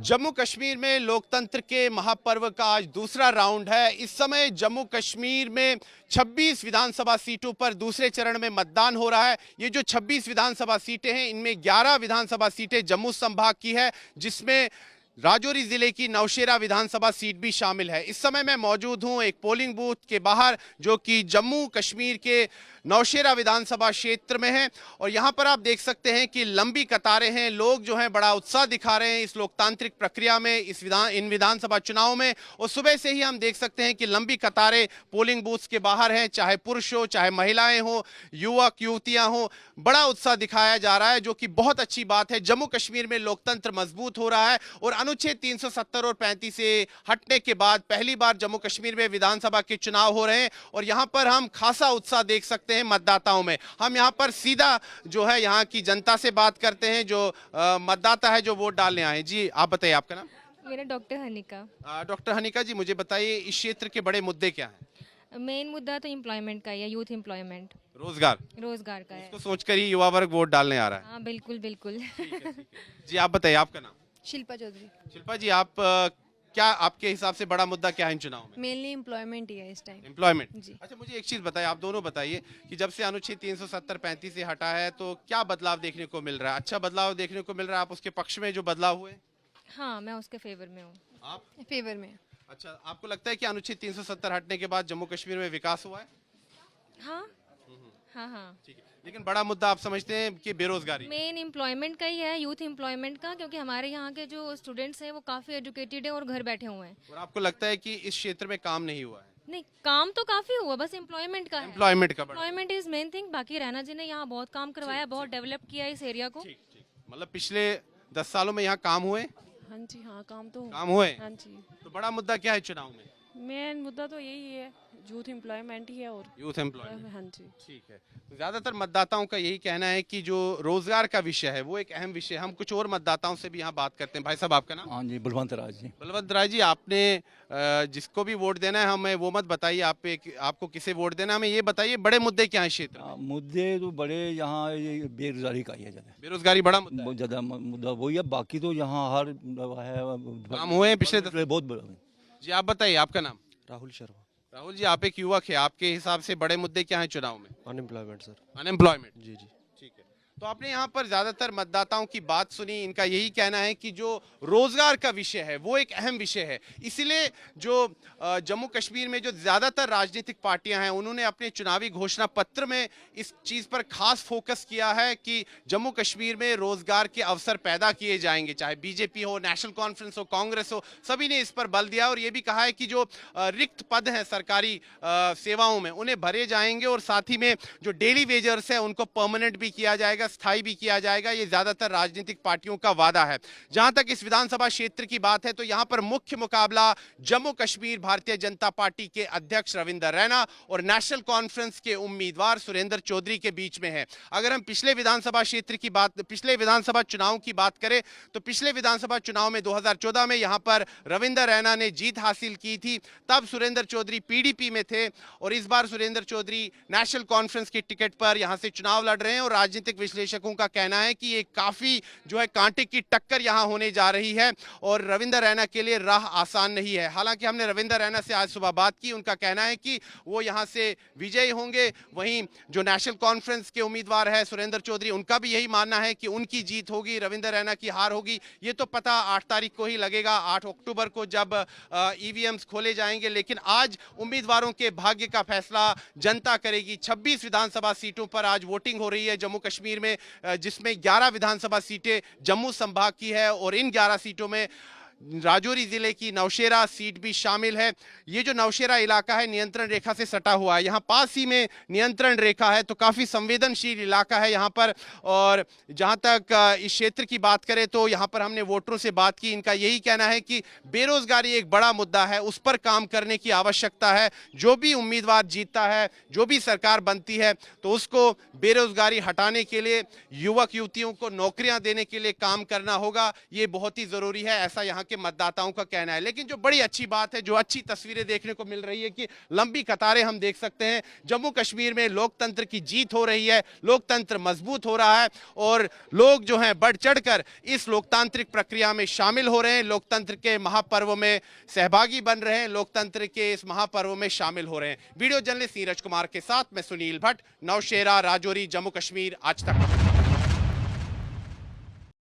जम्मू कश्मीर में लोकतंत्र के महापर्व का आज दूसरा राउंड है। इस समय जम्मू कश्मीर में 26 विधानसभा सीटों पर दूसरे चरण में मतदान हो रहा है। ये जो 26 विधानसभा सीटें हैं, इनमें 11 विधानसभा सीटें जम्मू संभाग की है, जिसमें राजौरी जिले की नौशेरा विधानसभा सीट भी शामिल है। इस समय मैं मौजूद हूं एक पोलिंग बूथ के बाहर, जो कि जम्मू कश्मीर के नौशेरा विधानसभा क्षेत्र में है। और यहां पर आप देख सकते हैं कि लंबी कतारें हैं, लोग जो हैं बड़ा उत्साह दिखा रहे हैं इस लोकतांत्रिक प्रक्रिया में, इन विधानसभा चुनाव में। और सुबह से ही हम देख सकते हैं कि लंबी कतारें पोलिंग बूथ के बाहर हैं, चाहे पुरुष हो, चाहे महिलाएं हो, युवक युवतियां हो, बड़ा उत्साह दिखाया जा रहा है, जो कि बहुत अच्छी बात है। जम्मू कश्मीर में लोकतंत्र मजबूत हो रहा है और अनुच्छेद 370 और 35 से हटने के बाद पहली बार जम्मू कश्मीर में विधानसभा के चुनाव हो रहे हैं। और यहां पर हम खासा उत्साह देख सकते हैं मतदाताओं में। हम यहां पर सीधा जो है यहां की जनता से बात करते हैं, जो मतदाता है, जो वोट डालने आए। जी, आप बताइए, आपका नाम? मेरा डॉक्टर हनिका। डॉक्टर हनिका जी, मुझे बताइए इस क्षेत्र के बड़े मुद्दे क्या हैं? मेन मुद्दा तो एम्प्लॉयमेंट का ही है, यूथ एम्प्लॉयमेंट, रोजगार का है। उसको सोचकर ही युवा वर्ग वोट डालने आ रहा है। हाँ, बिल्कुल बिल्कुल। ठीक है। जी, आप बताइए, आपका नाम? शिल्पा चौधरी। शिल्पा जी, आप क्या आपके हिसाब से बड़ा मुद्दा क्या है इन चुनाव में? मेनली एम्प्लॉयमेंट ही है इस टाइम। एम्प्लॉयमेंट जी। अच्छा, मुझे एक चीज बताइए, आप दोनों बताइए कि जब से अनुच्छेद 370-35 से हटा है तो क्या बदलाव देखने को मिल रहा है? अच्छा बदलाव देखने को मिल रहा है? आप उसके पक्ष में जो बदलाव हुए? हाँ, मैं उसके फेवर में हूँ। आप फेवर में। अच्छा, आपको लगता है कि अनुच्छेद 370 हटने के बाद जम्मू कश्मीर में विकास हुआ है? हाँ हाँ हाँ। ठीक है, लेकिन बड़ा मुद्दा आप समझते हैं कि बेरोजगारी? मेन एम्प्लॉयमेंट का ही है, यूथ एम्प्लॉयमेंट का, क्योंकि हमारे यहाँ के जो स्टूडेंट्स हैं वो काफ़ी एजुकेटेड हैं और घर बैठे हुए हैं। और आपको लगता है कि इस क्षेत्र में काम नहीं हुआ है? नहीं, काम तो काफ़ी हुआ, बस एम्प्लॉयमेंट का है। एम्प्लॉयमेंट का बड़ा एम्प्लॉयमेंट इज मेन थिंग। बाकी रैना जी ने यहाँ बहुत काम करवाया, बहुत डेवलप किया इस एरिया को। ठीक ठीक, मतलब पिछले 10 सालों में यहाँ काम हुए? हाँ जी, हाँ, काम हुए। हाँ जी। तो बड़ा मुद्दा क्या है चुनाव में? मेन मुद्दा तो यही है, यूथ एम्प्लॉयमेंट ही है। और यूथ एम्प्लॉयमेंट। हाँ जी। ठीक है, तो ज्यादातर मतदाताओं का यही कहना है कि जो रोजगार का विषय है वो एक अहम विषय है। हम कुछ और मतदाताओं से भी यहाँ बात करते हैं। भाई साहब, आपका नाम? हाँ जी, बलवंत राज जी। बलवंत राय जी, आपने जिसको भी वोट देना है हमें वो मत बताइए आपको किसे वोट देना है, हमें ये बताइए बड़े मुद्दे क्या हैं क्षेत्र में? मुद्दे तो बड़े यहाँ ये बेरोजगारी का ही है ज़्यादा। बेरोजगारी बड़ा मुद्दा है। बहुत ज़्यादा मुद्दा वही है, बाकी तो यहाँ हर है काम हुए हैं पिछले बहुत बड़ा। जी, आप बताइए, आपका नाम? राहुल शर्मा। राहुल जी, आप एक युवक है, आपके हिसाब से बड़े मुद्दे क्या हैं चुनाव में? Unemployment sir. अनएम्प्लॉयमेंट। जी जी। ठीक है, तो आपने यहाँ पर ज्यादातर मतदाताओं की बात सुनी। इनका यही कहना है कि जो रोजगार का विषय है वो एक अहम विषय है। इसीलिए जो जम्मू कश्मीर में जो ज्यादातर राजनीतिक पार्टियां हैं उन्होंने अपने चुनावी घोषणा पत्र में इस चीज पर खास फोकस किया है कि जम्मू कश्मीर में रोजगार के अवसर पैदा किए जाएंगे। चाहे बीजेपी हो, नेशनल कॉन्फ्रेंस हो, कांग्रेस हो, सभी ने इस पर बल दिया। और ये भी कहा है कि जो रिक्त पद हैं सरकारी सेवाओं में उन्हें भरे जाएंगे और साथ ही में जो डेली वेजर्स है उनको परमानेंट भी किया जाएगा, स्थायी भी किया जाएगा। ये ज्यादातर राजनीतिक पार्टियों का वादा है। जहां तक इस विधानसभा क्षेत्र की बात है तो यहां पर मुख्य मुकाबला जम्मू कश्मीर भारतीय जनता पार्टी के अध्यक्ष रविंदर रैना और नेशनल कॉन्फ्रेंस के उम्मीदवार सुरेंद्र चौधरी के बीच में है। अगर हम पिछले विधानसभा चुनाव की बात करें तो पिछले विधानसभा चुनाव में 2014 में यहां पर रविंदर रैना ने जीत हासिल की थी। तब सुरेंद्र चौधरी पीडीपी में थे और इस बार सुरेंद्र चौधरी नेशनल कॉन्फ्रेंस की टिकट पर यहां से चुनाव लड़ रहे हैं। और राजनीतिक विश्लेषकों का कहना है कि ये काफी जो है कांटे की टक्कर यहां होने जा रही है और रविंदर रैना के लिए राह आसान नहीं है। हालांकि हमने रविंदर रैना से आज सुबह बात की, उनका कहना है कि वो यहां से विजयी होंगे। वहीं जो नेशनल कॉन्फ्रेंस के उम्मीदवार है सुरेंद्र चौधरी, उनका भी यही मानना है कि उनकी जीत होगी, रविंदर रैना की हार होगी। ये तो पता 8 तारीख को ही लगेगा, 8 अक्टूबर को जब ईवीएम्स खोले जाएंगे। लेकिन आज उम्मीदवारों के भाग्य का फैसला जनता करेगी। 26 विधानसभा सीटों पर आज वोटिंग हो रही है जम्मू कश्मीर में, जिसमें 11 विधानसभा सीटें जम्मू संभाग की है और इन 11 सीटों में राजौरी जिले की नौशेरा सीट भी शामिल है। ये जो नौशेरा इलाका है नियंत्रण रेखा से सटा हुआ है, यहाँ पास ही में नियंत्रण रेखा है, तो काफ़ी संवेदनशील इलाका है यहाँ पर। और जहाँ तक इस क्षेत्र की बात करें तो यहाँ पर हमने वोटरों से बात की, इनका यही कहना है कि बेरोजगारी एक बड़ा मुद्दा है, उस पर काम करने की आवश्यकता है। जो भी उम्मीदवार जीतता है, जो भी सरकार बनती है, तो उसको बेरोजगारी हटाने के लिए, युवक युवतियों को नौकरियाँ देने के लिए काम करना होगा। ये बहुत ही ज़रूरी है, ऐसा यहाँ के मतदाताओं का कहना है। लेकिन जो बड़ी अच्छी बात है, जो अच्छी तस्वीरें देखने को मिल रही है कि लंबी कतारें हम देख सकते हैं। जम्मू कश्मीर में लोकतंत्र की जीत हो रही है, लोकतंत्र मजबूत हो रहा है और लोग जो हैं बढ़ चढ़कर इस लोकतांत्रिक प्रक्रिया में शामिल हो रहे हैं, लोकतंत्र के महापर्व में सहभागी बन रहे हैं, लोकतंत्र के इस महापर्व में शामिल हो रहे हैं। वीडियो जर्नलिस्ट नीरज कुमार के साथ मैं सुनील भट्ट, नौशेरा, राजौरी, जम्मू कश्मीर, आज तक।